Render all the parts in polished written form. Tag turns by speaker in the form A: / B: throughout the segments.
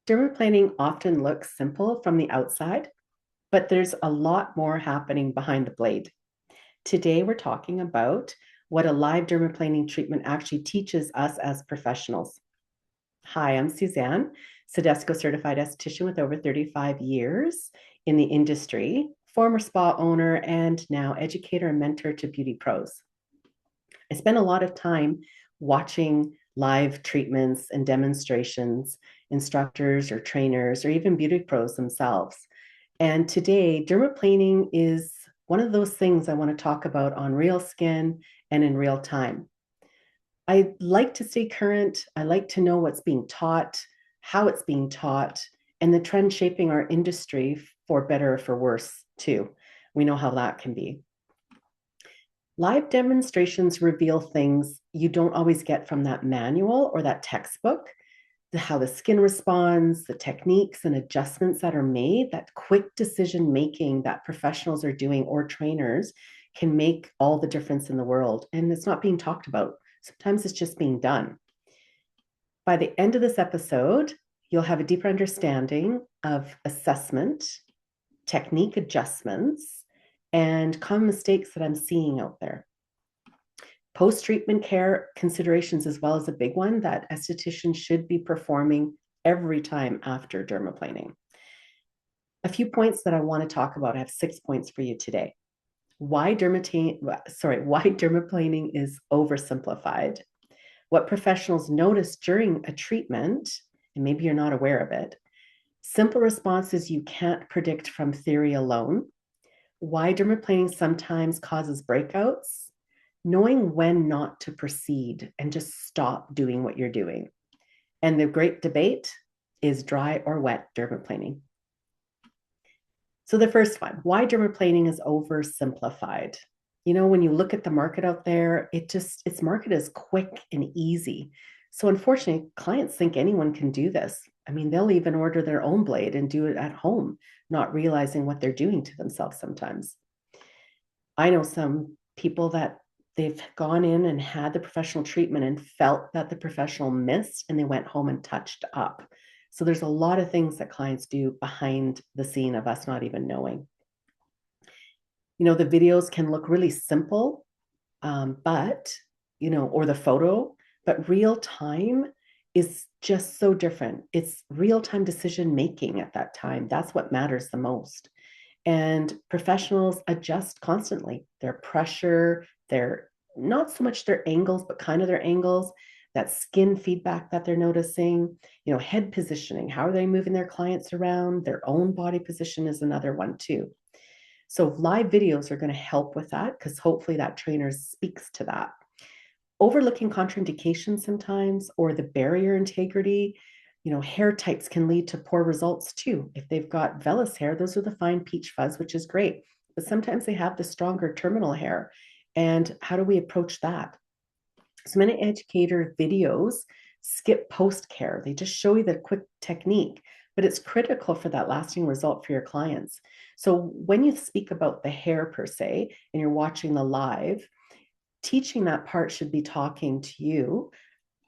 A: Dermaplaning often looks simple from the outside, but there's a lot more happening behind the blade. Today, we're talking about what a live dermaplaning treatment actually teaches us as professionals. Hi, I'm Suzanne, CIDESCO certified esthetician with over 35 years in the industry, former spa owner, and now educator and mentor to beauty pros. I spend a lot of time watching live treatments and demonstrations, instructors or trainers, or even beauty pros themselves. And today, dermaplaning is one of those things I want to talk about on real skin and in real time. I like to stay current. I like to know what's being taught, how it's being taught, and the trend shaping our industry for better or for worse, too. We know how that can be. Live demonstrations reveal things you don't always get from that manual or that textbook. How the skin responds, the techniques and adjustments that are made, that quick decision making that professionals are doing or trainers can make all the difference in the world. And it's not being talked about. Sometimes it's just being done. By the end of this episode, you'll have a deeper understanding of assessment, technique adjustments, and common mistakes that I'm seeing out there. Post-treatment care considerations as well as a big one that estheticians should be performing every time after dermaplaning. A few points that I want to talk about. I have 6 points for you today. Why dermaplaning is oversimplified. What professionals notice during a treatment, and maybe you're not aware of it. Simple responses you can't predict from theory alone. Why dermaplaning sometimes causes breakouts. Knowing when not to proceed and just stop doing what you're doing. And the great debate is dry or wet dermaplaning. So the first one, why dermaplaning is oversimplified. You know, when you look at the market out there, it's marketed as quick and easy. So unfortunately, clients think anyone can do this. I mean, they'll even order their own blade and do it at home, not realizing what they're doing to themselves sometimes. I know some people that they've gone in and had the professional treatment and felt that the professional missed and they went home and touched up. So there's a lot of things that clients do behind the scene of us not even knowing. You know, the videos can look really simple, but, or the photo, but real time is just so different. It's real time decision making at that time. That's what matters the most. And professionals adjust constantly. Their pressure, their not so much their angles, but kind of their angles, that skin feedback that they're noticing, head positioning, how are they moving their clients around, their own body position is another one too. So live videos are going to help with that because hopefully that trainer speaks to that. Overlooking contraindications sometimes or the barrier integrity, hair types can lead to poor results too. If they've got vellus hair, those are the fine peach fuzz, which is great. But sometimes they have the stronger terminal hair. And how do we approach that? So many educator videos skip post-care. They just show you the quick technique, but it's critical for that lasting result for your clients. So when you speak about the hair per se, and you're watching the live, teaching that part should be talking to you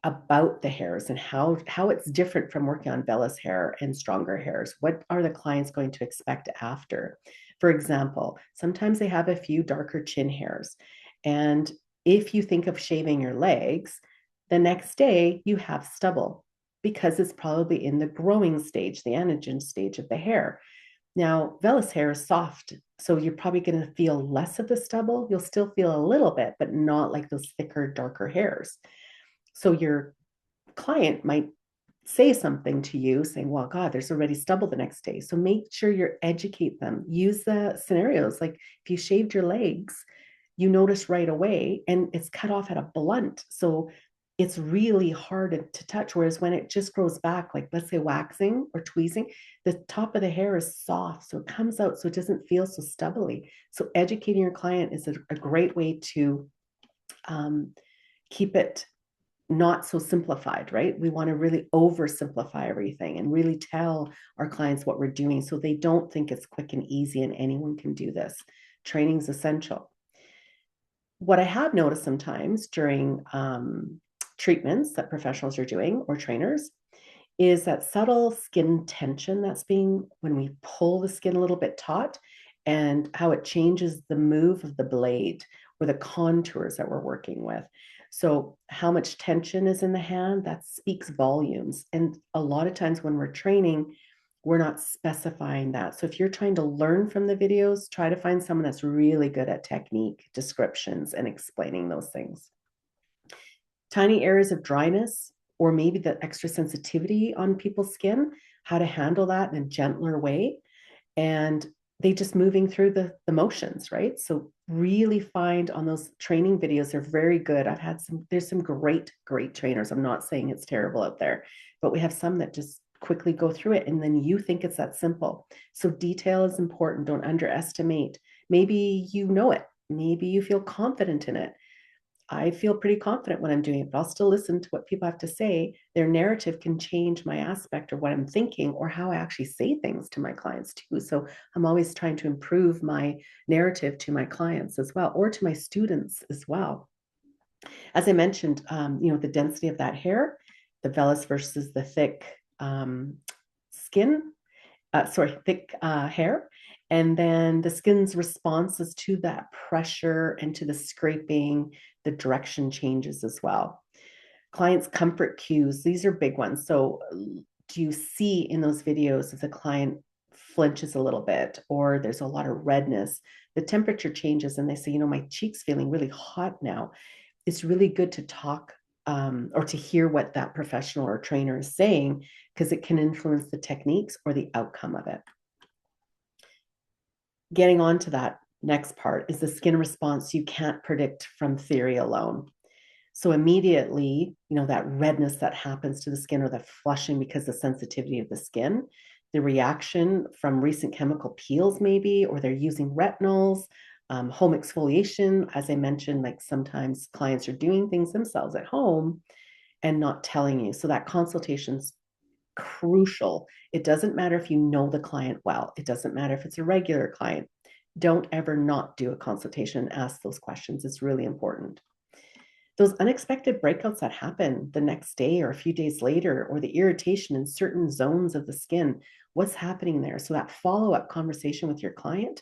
A: about the hairs and how it's different from working on vellus hair and stronger hairs. What are the clients going to expect after? For example, sometimes they have a few darker chin hairs. And if you think of shaving your legs, the next day you have stubble because it's probably in the growing stage, the anagen stage of the hair. Now, vellus hair is soft, so you're probably going to feel less of the stubble. You'll still feel a little bit, but not like those thicker, darker hairs. So your client might say something to you saying, well, God, there's already stubble the next day. So make sure you educate them. Use the scenarios. Like if you shaved your legs, you notice right away and it's cut off at a blunt. So it's really hard to touch. Whereas when it just grows back, like let's say waxing or tweezing, the top of the hair is soft. So it comes out so it doesn't feel so stubbly. So educating your client is a great way to keep it not so simplified, right? We want to really oversimplify everything and really tell our clients what we're doing so they don't think it's quick and easy and anyone can do this. Training is essential. What I have noticed sometimes during treatments that professionals are doing or trainers is that subtle skin tension that's being when we pull the skin a little bit taut, and how it changes the move of the blade or the contours that we're working with. So how much tension is in the hand, that speaks volumes. And a lot of times when we're training, we're not specifying that. So if you're trying to learn from the videos, try to find someone that's really good at technique, descriptions, and explaining those things. Tiny areas of dryness, or maybe the extra sensitivity on people's skin, how to handle that in a gentler way. And they just moving through the motions, right? So really find on those training videos, they're very good. There's some great, great trainers. I'm not saying it's terrible out there, but we have some that just quickly go through it. And then you think it's that simple. So detail is important. Don't underestimate. Maybe you know it. Maybe you feel confident in it. I feel pretty confident when I'm doing it, but I'll still listen to what people have to say. Their narrative can change my aspect or what I'm thinking or how I actually say things to my clients too. So I'm always trying to improve my narrative to my clients as well, or to my students as well. As I mentioned, the density of that hair, the vellus versus the thick skin, thick hair. And then the skin's responses to that pressure and to the scraping, the direction changes as well. Clients' comfort cues, these are big ones. So do you see in those videos if the client flinches a little bit or there's a lot of redness, the temperature changes and they say, my cheek's feeling really hot now. It's really good to talk or to hear what that professional or trainer is saying, because it can influence the techniques or the outcome of it. Getting on to that next part is the skin response you can't predict from theory alone. So immediately, that redness that happens to the skin or the flushing because of the sensitivity of the skin, the reaction from recent chemical peels maybe, or they're using retinols, home exfoliation. As I mentioned, like sometimes clients are doing things themselves at home and not telling you. So that consultation's crucial. It doesn't matter if you know the client well. It doesn't matter if it's a regular client. Don't ever not do a consultation and ask those questions. It's really important. Those unexpected breakouts that happen the next day or a few days later, or the irritation in certain zones of the skin, what's happening there? So that follow-up conversation with your client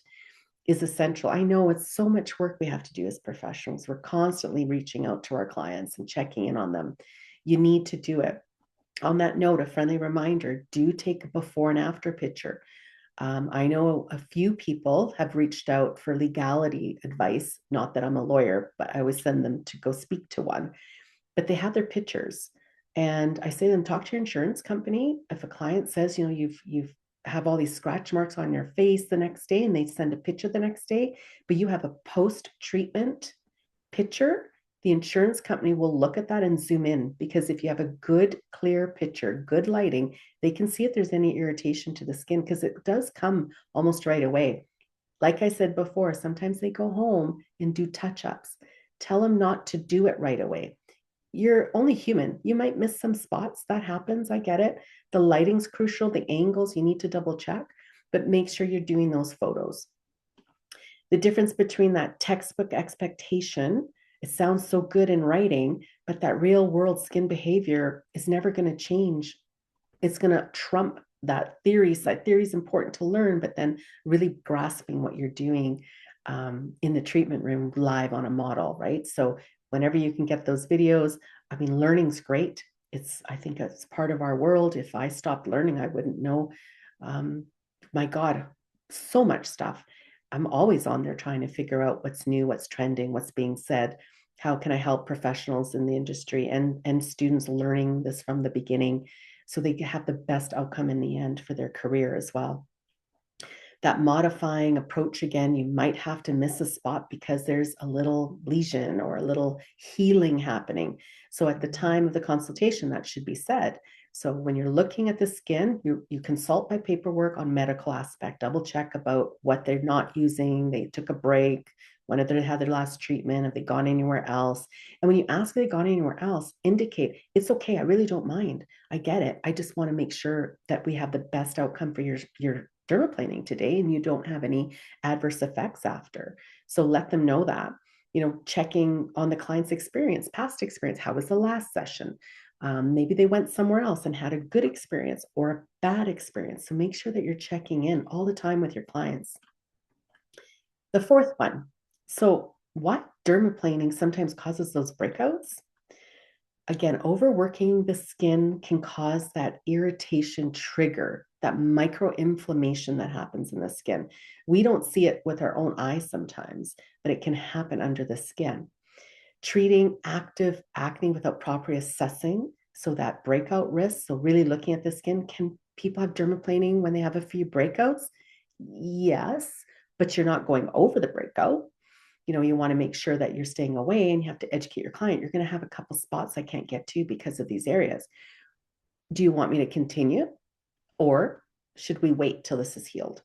A: is essential. I know it's so much work we have to do as professionals. We're constantly reaching out to our clients and checking in on them. You need to do it. On that note, a friendly reminder, do take a before and after picture. I know a few people have reached out for legality advice. Not that I'm a lawyer, but I always send them to go speak to one. But they have their pictures. And I say to them, talk to your insurance company. If a client says, you've have all these scratch marks on your face the next day and they send a picture the next day, but you have a post-treatment picture, the insurance company will look at that and zoom in, because if you have a good, clear picture, good lighting, they can see if there's any irritation to the skin, because it does come almost right away. Like I said before, sometimes they go home and do touch-ups. Tell them not to do it right away. You're only human. You might miss some spots. That happens. I get it. The lighting's crucial. The angles, you need to double check, but make sure you're doing those photos. The difference between that textbook expectation, it sounds so good in writing, but that real world skin behavior is never going to change. It's going to trump that theory. So that theory is important to learn, but then really grasping what you're doing in the treatment room live on a model, right? So whenever you can get those videos, learning's great. I think it's part of our world. If I stopped learning, I wouldn't know. My God, so much stuff. I'm always on there trying to figure out what's new, what's trending, what's being said. How can I help professionals in the industry and students learning this from the beginning so they have the best outcome in the end for their career as well? That modifying approach, again, you might have to miss a spot because there's a little lesion or a little healing happening. So at the time of the consultation, that should be said. So when you're looking at the skin, you consult by paperwork on medical aspect, double check about what they're not using. They took a break. When have they had their last treatment? Have they gone anywhere else? And when you ask if they've gone anywhere else, indicate it's okay. I really don't mind. I get it. I just want to make sure that we have the best outcome for your dermaplaning today and you don't have any adverse effects after. So let them know that. Checking on the client's experience, past experience. How was the last session? Maybe they went somewhere else and had a good experience or a bad experience. So make sure that you're checking in all the time with your clients. The fourth one. So what dermaplaning sometimes causes those breakouts? Again, overworking the skin can cause that irritation trigger, that microinflammation that happens in the skin. We don't see it with our own eyes sometimes, but it can happen under the skin. Treating active acne without properly assessing, so that breakout risk, so really looking at the skin, can people have dermaplaning when they have a few breakouts? Yes, but you're not going over the breakout. You want to make sure that you're staying away, and you have to educate your client. You're going to have a couple spots I can't get to because of these areas. Do you want me to continue, or should we wait till this is healed?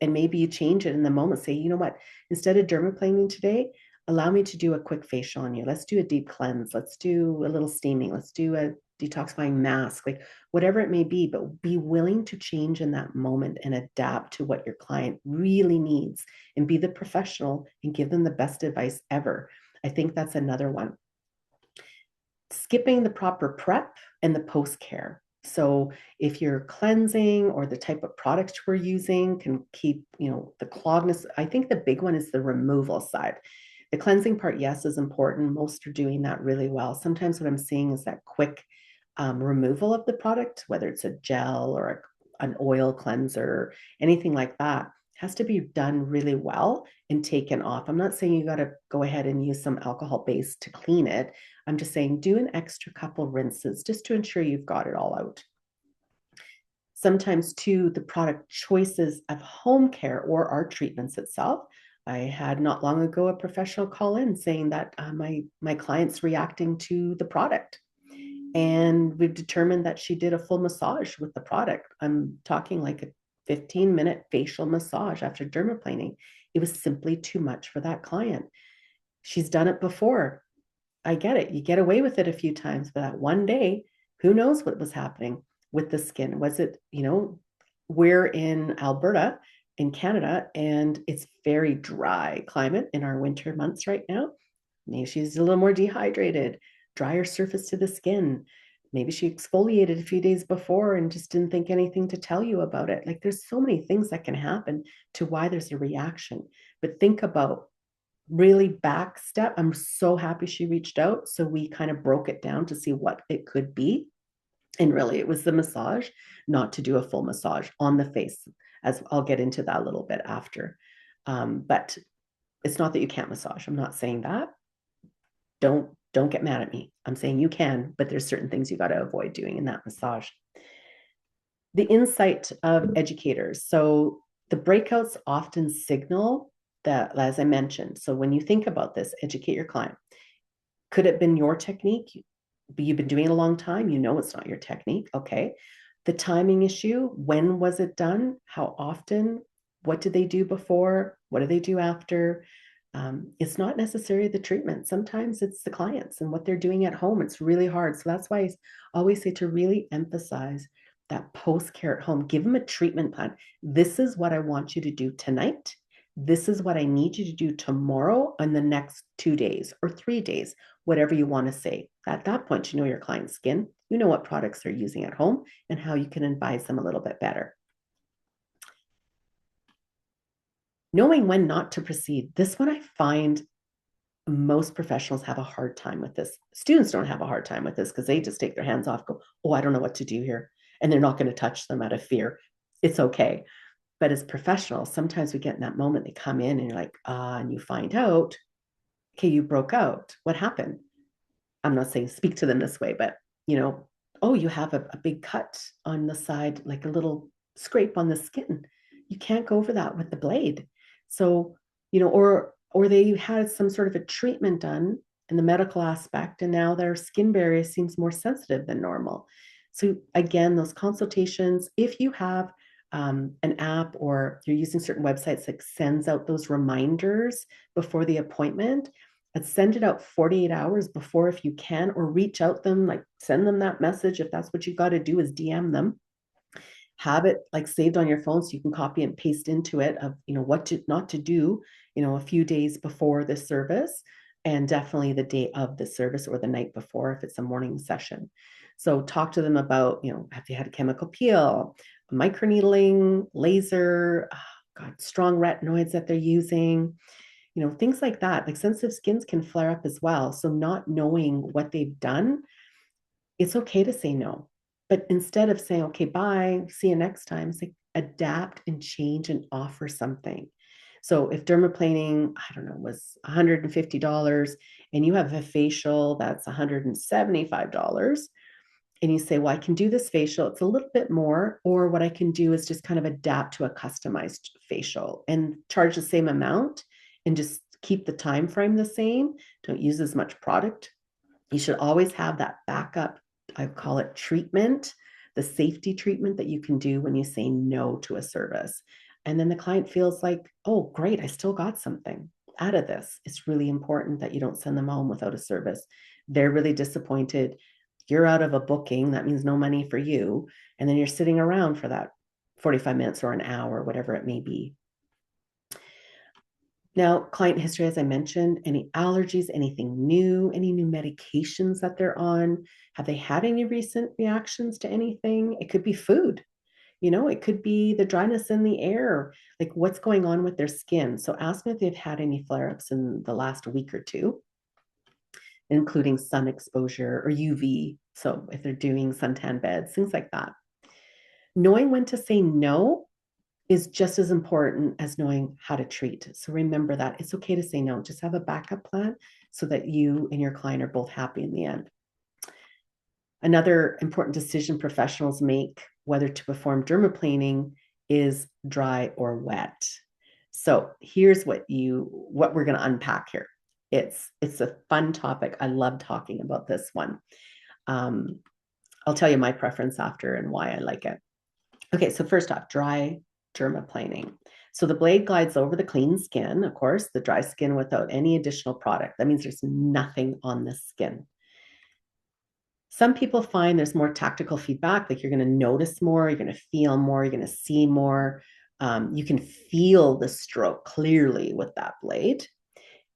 A: And maybe you change it in the moment. Say, you know what, instead of dermaplaning today, allow me to do a quick facial on you. Let's do a deep cleanse. Let's do a little steaming. Let's do a detoxifying mask, like whatever it may be, but be willing to change in that moment and adapt to what your client really needs, and be the professional and give them the best advice ever. I think that's another one. Skipping the proper prep and the post care. So if you're cleansing, or the type of products we're using can keep, the clogness. I think the big one is the removal side. The cleansing part, yes, is important. Most are doing that really well. Sometimes what I'm seeing is that quick removal of the product, whether it's a gel or an oil cleanser, anything like that, has to be done really well and taken off. I'm not saying you got to go ahead and use some alcohol base to clean it. I'm just saying do an extra couple rinses just to ensure you've got it all out. Sometimes too, the product choices of home care or our treatments itself. I had not long ago a professional call in saying that my client's reacting to the product, and we've determined that she did a full massage with the product. I'm talking like a 15-minute facial massage after dermaplaning. It was simply too much for that client. She's done it before. I get it. You get away with it a few times, but that one day, who knows what was happening with the skin? Was it, we're in Alberta, in Canada, and it's very dry climate in our winter months right now. Maybe she's a little more dehydrated, drier surface to the skin. Maybe she exfoliated a few days before and just didn't think anything to tell you about it. Like there's so many things that can happen to why there's a reaction. But think about really back step. I'm so happy she reached out. So we kind of broke it down to see what it could be. And really, it was the massage, not to do a full massage on the face, as I'll get into that a little bit after. But it's not that you can't massage. I'm not saying that. Don't get mad at me. I'm saying you can, but there's certain things you got to avoid doing in that massage. The insight of educators. So the breakouts often signal that, as I mentioned, so when you think about this, educate your client. Could it have been your technique? You've been doing it a long time. You know it's not your technique. Okay. The timing issue. When was it done? How often? What did they do before? What do they do after? It's not necessarily the treatment. Sometimes it's the clients and what they're doing at home. It's really hard. So that's why I always say to really emphasize that post care at home. Give them a treatment plan. This is what I want you to do tonight. This is what I need you to do tomorrow and the next 2 days or 3 days, whatever you want to say. At that point, you know your client's skin, you know what products they're using at home, and how you can advise them a little bit better. Knowing when not to proceed. This one I find most professionals have a hard time with this. Students don't have a hard time with this because they just take their hands off, go, oh, I don't know what to do here. And they're not going to touch them out of fear. It's okay. But as professionals, sometimes we get in that moment, they come in and you're like, and you find out, okay, you broke out. What happened? I'm not saying speak to them this way, but oh, you have a big cut on the side, like a little scrape on the skin. You can't go over that with the blade. So, or they had some sort of a treatment done in the medical aspect, and now their skin barrier seems more sensitive than normal. So again, those consultations, if you have an app or you're using certain websites that sends out those reminders before the appointment, and send it out 48 hours before if you can, or reach out them, like send them that message. If that's what you got to do is DM them, have it like saved on your phone so you can copy and paste into it of, what to not to do, a few days before the service, and definitely the day of the service or the night before if it's a morning session. So talk to them about, have they had a chemical peel, microneedling, laser, God, strong retinoids that they're using, things like that. Like sensitive skins can flare up as well. So not knowing what they've done, it's okay to say no. But instead of saying, okay, bye, see you next time, it's like adapt and change and offer something. So if dermaplaning, I don't know, was $150 and you have a facial that's $175, and you say, well, I can do this facial, it's a little bit more, or what I can do is just kind of adapt to a customized facial and charge the same amount and just keep the time frame the same. Don't use as much product. You should always have that backup, I call it treatment, the safety treatment that you can do when you say no to a service. And then the client feels like, oh, great, I still got something out of this. It's really important that you don't send them home without a service. They're really disappointed. You're out of a booking. That means no money for you. And then you're sitting around for that 45 minutes or an hour, whatever it may be. Now, client history, as I mentioned, any allergies, anything new, any new medications that they're on? Have they had any recent reactions to anything? It could be food, it could be the dryness in the air, like what's going on with their skin. So ask them if they've had any flare ups in the last week or two, including sun exposure or UV. So if they're doing suntan beds, things like that. Knowing when to say no is just as important as knowing how to treat. So remember that it's okay to say no. Just have a backup plan so that you and your client are both happy in the end. Another important decision professionals make whether to perform dermaplaning is dry or wet. So here's what we're going to unpack here. It's a fun topic. I love talking about this one. I'll tell you my preference after and why I like it. Okay, so first off, dry dermaplaning. So the blade glides over the clean skin, of course, the dry skin without any additional product. That means there's nothing on the skin. Some people find there's more tactical feedback, like you're going to notice more, you're going to feel more, you're going to see more. You can feel the stroke clearly with that blade.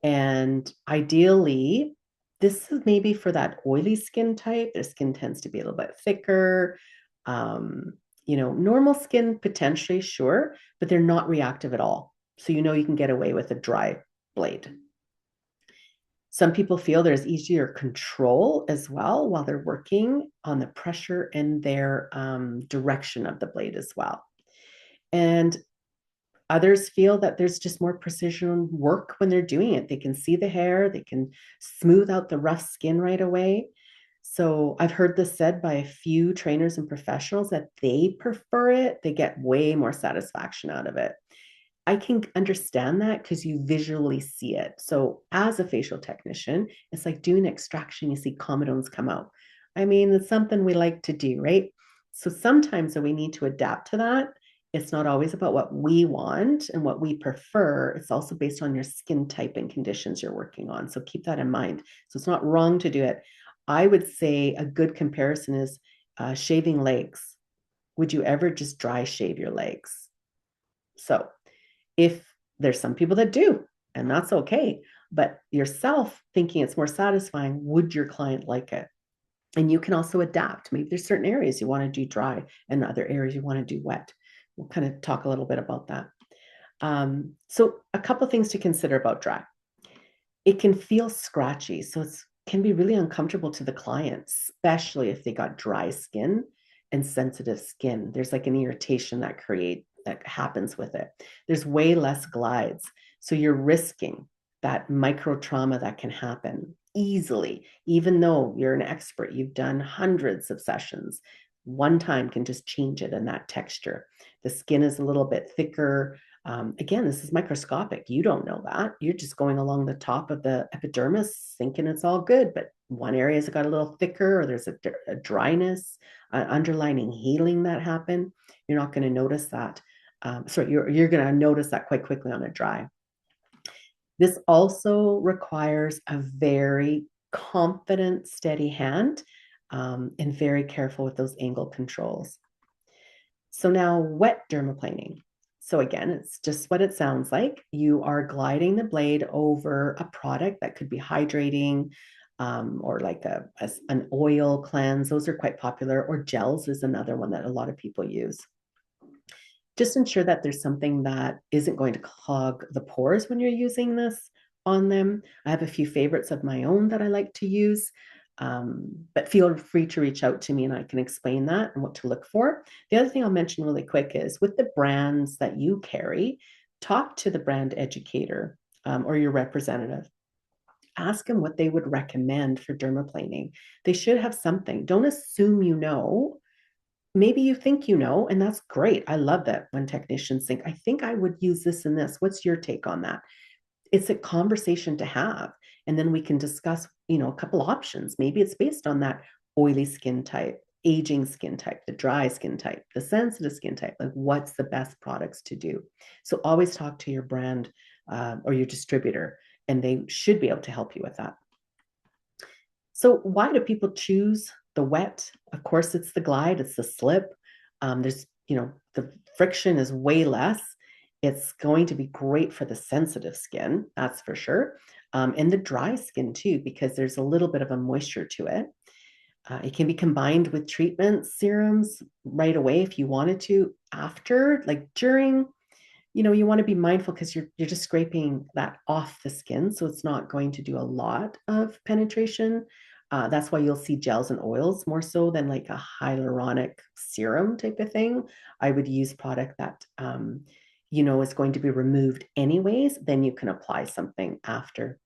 A: And ideally, this is maybe for that oily skin type. Their skin tends to be a little bit thicker. Normal skin potentially, sure, but they're not reactive at all. So you can get away with a dry blade. Some people feel there's easier control as well while they're working on the pressure and their direction of the blade as well. And others feel that there's just more precision work when they're doing it. They can see the hair, they can smooth out the rough skin right away. So I've heard this said by a few trainers and professionals that they prefer it. They get way more satisfaction out of it. I can understand that because you visually see it. So as a facial technician, it's like doing extraction. You see comedones come out. I mean, it's something we like to do, right? So sometimes we need to adapt to that. It's not always about what we want and what we prefer. It's also based on your skin type and conditions you're working on. So keep that in mind. So it's not wrong to do it. I would say a good comparison is shaving legs. Would you ever just dry shave your legs? So if there's some people that do, and that's okay, but yourself thinking it's more satisfying, would your client like it? And you can also adapt. Maybe there's certain areas you want to do dry and other areas you want to do wet. We'll kind of talk a little bit about that. So a couple things to consider about dry. It can feel scratchy, so it can be really uncomfortable to the client, especially if they got dry skin and sensitive skin. There's like an irritation that happens with it. There's way less glides, so you're risking that micro trauma that can happen easily, even though you're an expert. You've done hundreds of sessions. One time can just change it in that texture. The skin is a little bit thicker. Again, this is microscopic. You don't know that. You're just going along the top of the epidermis thinking it's all good, but one area has got a little thicker, or there's a dryness, underlining healing that happened. You're not going to notice that. You're going to notice that quite quickly on a dry. This also requires a very confident, steady hand, and very careful with those angle controls. So now wet dermaplaning. So again, it's just what it sounds like. You are gliding the blade over a product that could be hydrating, or like an oil cleanse. Those are quite popular. Or gels is another one that a lot of people use. Just ensure that there's something that isn't going to clog the pores when you're using this on them. I have a few favorites of my own that I like to use, but feel free to reach out to me and I can explain that and what to look for. The other thing I'll mention really quick is with the brands that you carry, talk to the brand educator or your representative. Ask them what they would recommend for dermaplaning. They should have something. Don't assume you know. Maybe you think you know, and that's great. I love that when technicians think, I think I would use this and this. What's your take on that? It's a conversation to have. And then we can discuss, a couple options. Maybe it's based on that oily skin type, aging skin type, the dry skin type, the sensitive skin type. Like, what's the best products to do? So always talk to your brand or your distributor, and they should be able to help you with that. So why do people choose the wet? Of course, it's the glide, it's the slip. There's, the friction is way less. It's going to be great for the sensitive skin, that's for sure. And the dry skin too, because there's a little bit of a moisture to it. It can be combined with treatment serums right away if you wanted to. After, like during, you want to be mindful because you're just scraping that off the skin, so it's not going to do a lot of penetration. That's why you'll see gels and oils more so than like a hyaluronic serum type of thing. I would use product that is going to be removed anyways. Then you can apply something after.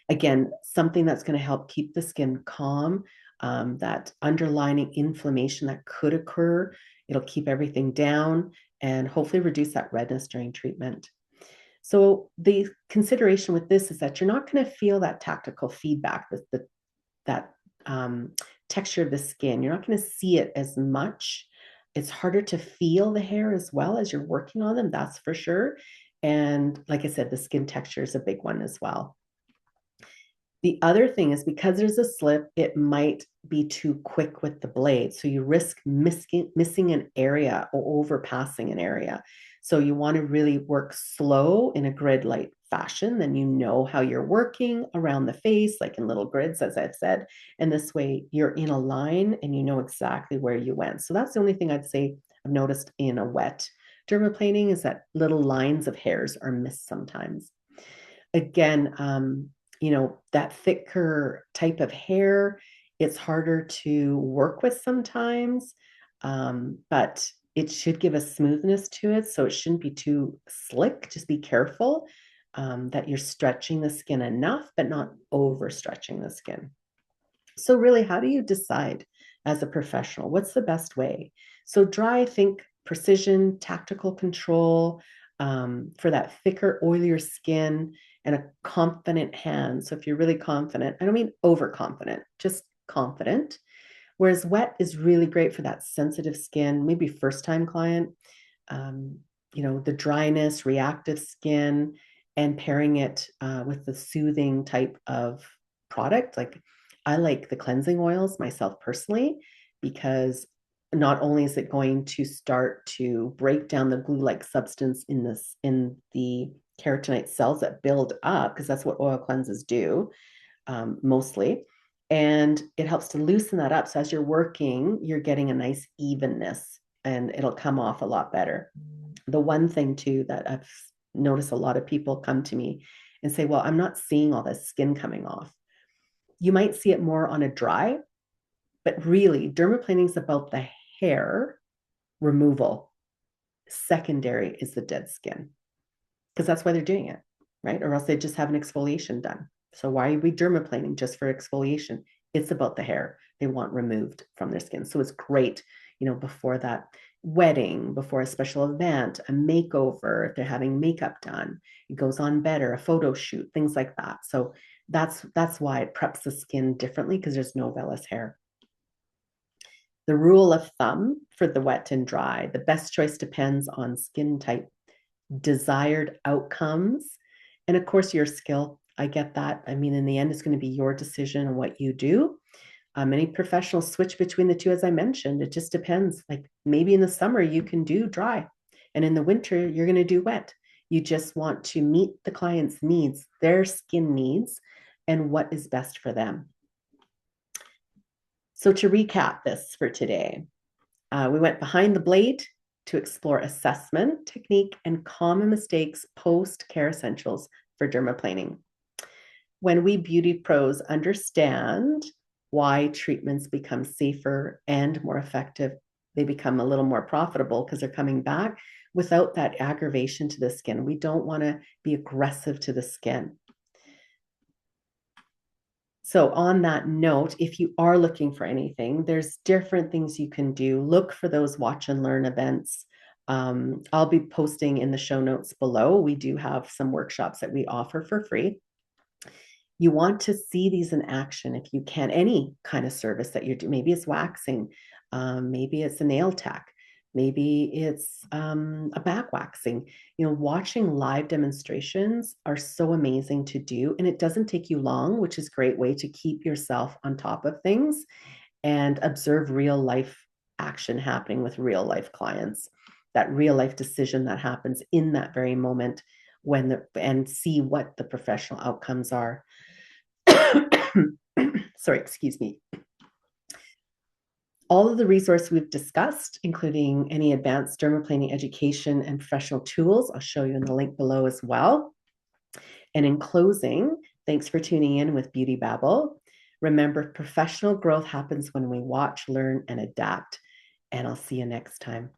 A: Again, something that's going to help keep the skin calm. That underlying inflammation that could occur, it'll keep everything down and hopefully reduce that redness during treatment. So the consideration with this is that you're not going to feel that tactile feedback, that texture of the skin. You're not going to see it as much. It's harder to feel the hair as well as you're working on them, that's for sure. And like I said, the skin texture is a big one as well. The other thing is because there's a slip, it might be too quick with the blade. So you risk missing an area or overpassing an area. So you want to really work slow in a grid-like fashion. Then you know how you're working around the face, like in little grids, as I've said. And this way you're in a line and you know exactly where you went. So that's the only thing I'd say I've noticed in a wet dermaplaning is that little lines of hairs are missed sometimes. Again, that thicker type of hair, it's harder to work with sometimes, but it should give a smoothness to it. So it shouldn't be too slick. Just be careful that you're stretching the skin enough, but not overstretching the skin. So really, how do you decide as a professional? What's the best way? So dry, think precision, tactical control for that thicker, oilier skin and a confident hand. So if you're really confident, I don't mean overconfident, just confident. Whereas wet is really great for that sensitive skin, maybe first time client, the dryness, reactive skin, and pairing it with the soothing type of product. Like I like the cleansing oils myself personally, because not only is it going to start to break down the glue-like substance in the keratinite cells that build up, because that's what oil cleanses do mostly. And it helps to loosen that up. So as you're working, you're getting a nice evenness and it'll come off a lot better. The one thing too that I've noticed a lot of people come to me and say, well, I'm not seeing all this skin coming off. You might see it more on a dry, but really dermaplaning is about the hair removal. Secondary is the dead skin, because that's why they're doing it, right? Or else they just have an exfoliation done. So why are we dermaplaning just for exfoliation? It's about the hair they want removed from their skin. So it's great, before that wedding, before a special event, a makeover, if they're having makeup done, it goes on better, a photo shoot, things like that. So that's why it preps the skin differently, because there's no vellus hair. The rule of thumb for the wet and dry, the best choice depends on skin type, desired outcomes, and of course your skill. I get that. I mean, in the end, it's going to be your decision on what you do. Many professionals switch between the two, as I mentioned. It just depends. Like maybe in the summer you can do dry, and in the winter you're going to do wet. You just want to meet the client's needs, their skin needs, and what is best for them. So to recap this for today, we went behind the blade to explore assessment, technique, and common mistakes post-care essentials for dermaplaning. When we beauty pros understand why treatments become safer and more effective, they become a little more profitable because they're coming back without that aggravation to the skin. We don't want to be aggressive to the skin. So on that note, if you are looking for anything, there's different things you can do. Look for those watch and learn events. I'll be posting in the show notes below. We do have some workshops that we offer for free. You want to see these in action if you can, any kind of service that you're doing. Maybe it's waxing, maybe it's a nail tech, maybe it's a back waxing. Watching live demonstrations are so amazing to do, and it doesn't take you long, which is a great way to keep yourself on top of things and observe real life action happening with real life clients, that real life decision that happens in that very moment and see what the professional outcomes are. Sorry, excuse me. All of the resources we've discussed, including any advanced dermaplaning education and professional tools, I'll show you in the link below as well. And in closing, thanks for tuning in with Beauty Babble. Remember, professional growth happens when we watch, learn, and adapt. And I'll see you next time.